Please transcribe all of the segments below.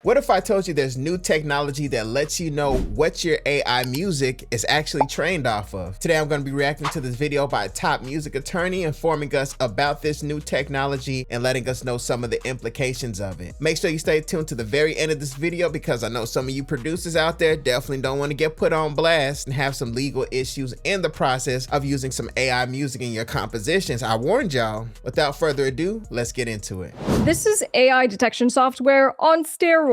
What if I told you there's new technology that lets you know what your AI music is actually trained off of? Today, I'm going to be reacting to this video by a top music attorney informing us about this new technology and letting us know some of the implications of it. Make sure you stay tuned to the very end of this video because I know some of you producers out there definitely don't want to get put on blast and have some legal issues in the process of using some AI music in your compositions. I warned y'all. Without further ado, let's get into it. This is AI detection software on steroids.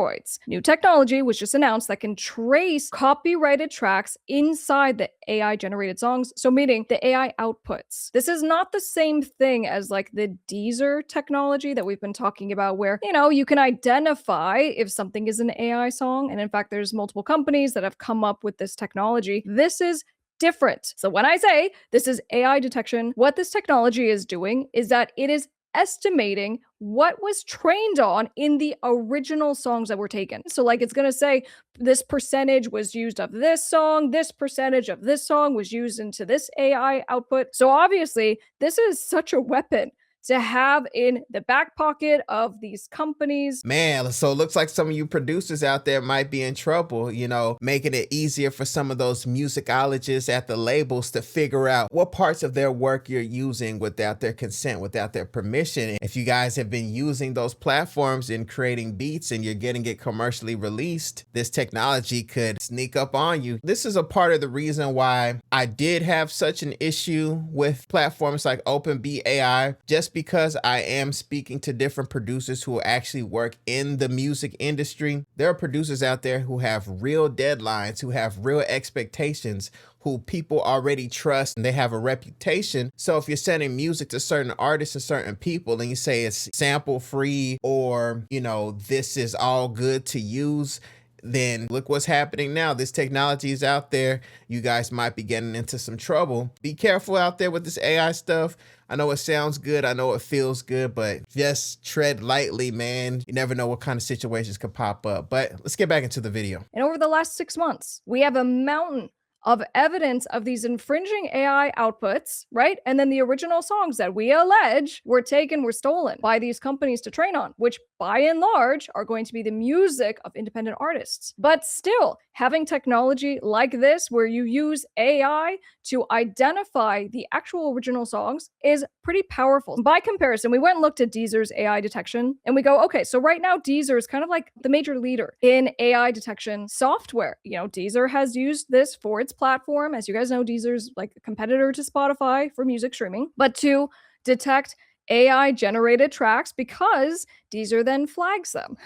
New technology was just announced that can trace copyrighted tracks inside the AI generated songs, so meaning the AI outputs. This is not the same thing as like the Deezer technology that we've been talking about where, you can identify if something is an AI song. And in fact, there's multiple companies that have come up with this technology. This is different. So when I say this is AI detection, what this technology is doing is that it is estimating what was trained on in the original songs that were taken. So like it's going to say this percentage was used of this song, this percentage of this song was used into this AI output. So obviously this is such a weapon to have in the back pocket of these companies. Man, so it looks like some of you producers out there might be in trouble, making it easier for some of those musicologists at the labels to figure out what parts of their work you're using without their consent, without their permission. If you guys have been using those platforms in creating beats and you're getting it commercially released, this technology could sneak up on you. This is a part of the reason why I did have such an issue with platforms like OpenBAI, just because I am speaking to different producers who actually work in the music industry. There are producers out there who have real deadlines, who have real expectations, who people already trust, and they have a reputation. So if you're sending music to certain artists and certain people and you say it's sample free or, this is all good to use, then look what's happening now. This technology is out there. You guys might be getting into some trouble. Be careful out there with this AI stuff. I know it sounds good. I know it feels good, but just tread lightly, man. You never know what kind of situations could pop up. But let's get back into the video. And over the last 6 months, we have a mountain of evidence of these infringing AI outputs, right? And then the original songs that we allege were stolen by these companies to train on, which by and large are going to be the music of independent artists. But still, having technology like this where you use AI to identify the actual original songs is pretty powerful. By comparison, we went and looked at Deezer's AI detection and we go, okay, so right now Deezer is kind of like the major leader in AI detection software. Deezer has used this for its platform. As you guys know, Deezer's like a competitor to Spotify for music streaming, but to detect AI generated tracks because Deezer then flags them.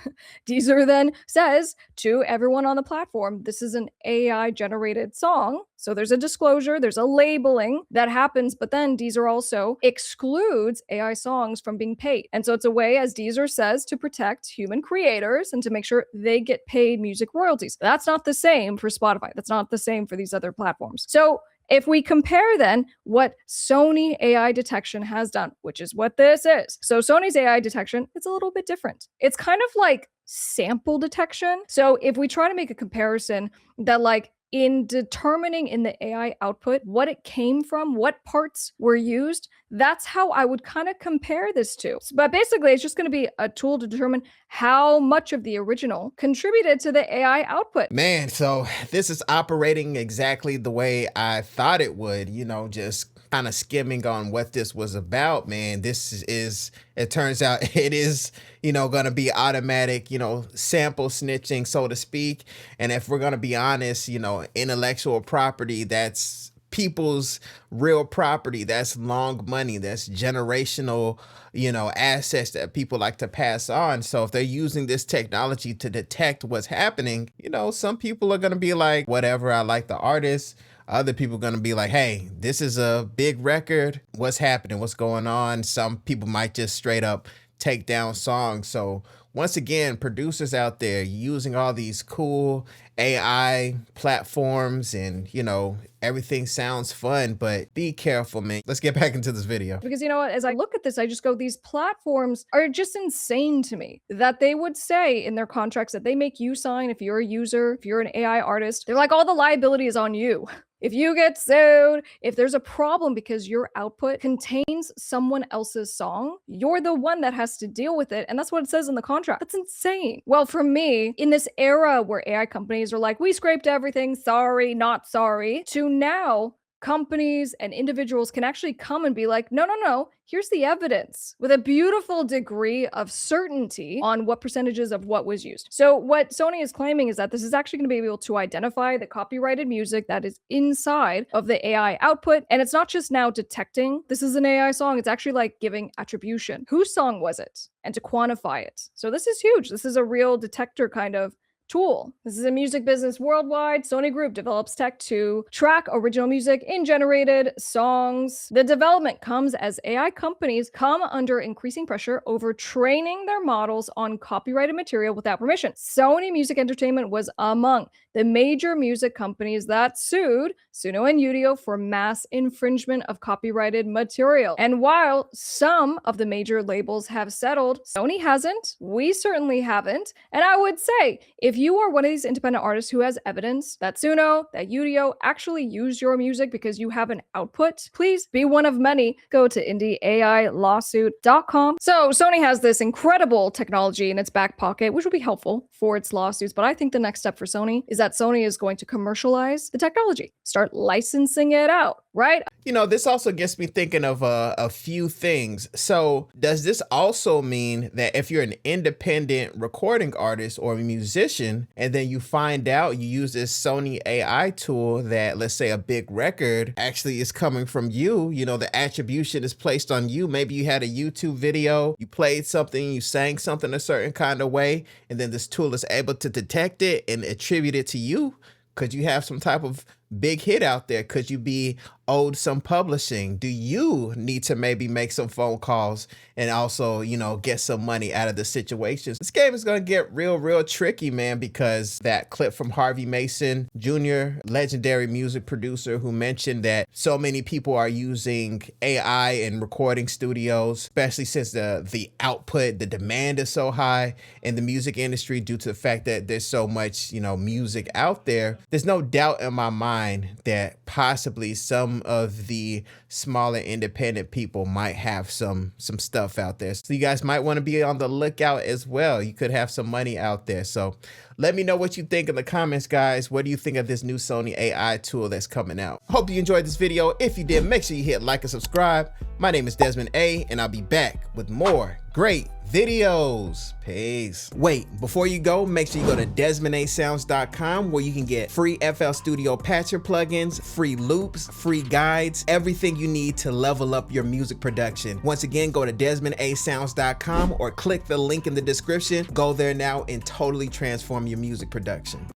Deezer then says to everyone on the platform, this is an AI generated song. So there's a disclosure, there's a labeling that happens, but then Deezer also excludes AI songs from being paid. And so it's a way, as Deezer says, to protect human creators and to make sure they get paid music royalties. That's not the same for Spotify. That's not the same for these other platforms. So if we compare then what Sony AI detection has done, which is what this is. So Sony's AI detection, it's a little bit different. It's kind of like sample detection. So if we try to make a comparison that like in determining in the AI output what it came from, what parts were used, that's how I would kind of compare this to. But basically, it's just going to be a tool to determine how much of the original contributed to the AI output. Man, so this is operating exactly the way I thought it would, just kind of skimming on what this was about, man. This is, it turns out it is, going to be automatic, sample snitching, so to speak. And if we're going to be honest, intellectual property, that's people's real property. That's long money. That's generational, assets that people like to pass on. So if they're using this technology to detect what's happening, some people are going to be like, whatever, I like the artist. Other people are going to be like, hey, this is a big record. What's happening? What's going on? Some people might just straight up take down songs. So once again, producers out there using all these cool AI platforms and, everything sounds fun, but be careful, man. Let's get back into this video. Because you know what, as I look at this, I just go, these platforms are just insane to me that they would say in their contracts that they make you sign if you're a user, if you're an AI artist, they're like, all the liability is on you. If you get sued, if there's a problem because your output contains someone else's song, you're the one that has to deal with it. And that's what it says in the contract. That's insane. Well, for me, in this era where AI companies are like, we scraped everything, sorry, not sorry, to now companies and individuals can actually come and be like, no, no, no, here's the evidence with a beautiful degree of certainty on what percentages of what was used. So what Sony is claiming is that this is actually going to be able to identify the copyrighted music that is inside of the AI output. And it's not just now detecting this is an AI song, it's actually like giving attribution. Whose song was it? And to quantify it. So this is huge. This is a real detector kind of tool. This is a music business worldwide. Sony Group develops tech to track original music in generated songs. The development comes as AI companies come under increasing pressure over training their models on copyrighted material without permission. Sony Music Entertainment was among the major music companies that sued Suno and Udio for mass infringement of copyrighted material. And while some of the major labels have settled, Sony hasn't. We certainly haven't. And I would say, if you are one of these independent artists who has evidence that Suno, that Udio actually used your music because you have an output, please be one of many. Go to indieailawsuit.com. So Sony has this incredible technology in its back pocket, which will be helpful for its lawsuits. But I think the next step for Sony is that Sony is going to commercialize the technology, start licensing it out, right? You know, this also gets me thinking of a few things. So does this also mean that if you're an independent recording artist or a musician, and then you find out you use this Sony AI tool that, let's say, a big record actually is coming from you, you know, the attribution is placed on you. Maybe you had a YouTube video, you played something, you sang something a certain kind of way, and then this tool is able to detect it and attribute it to you. Could you have some type of big hit out there? Could you be owed some publishing? Do you need to maybe make some phone calls and also, you know, get some money out of the situation? This game is going to get real tricky, man, because that clip from Harvey Mason Jr., legendary music producer, who mentioned that so many people are using AI in recording studios, especially since the output, the demand is so high in the music industry due to the fact that there's so much, you know, music out there. There's no doubt in my mind that possibly some of the smaller independent people might have some stuff out there. So you guys might want to be on the lookout as well. You could have some money out there. So let me know what you think in the comments, guys. What do you think of this new Sony AI tool that's coming out? Hope you enjoyed this video. If you did, make sure you hit like and subscribe. My name is Desmond A, and I'll be back with more great videos. Peace. Wait, before you go, make sure you go to DesmondASounds.com, where you can get free FL Studio patcher plugins, free loops, free guides, everything you need to level up your music production. Once again, go to DesmondASounds.com or click the link in the description. Go there now and totally transform your music production.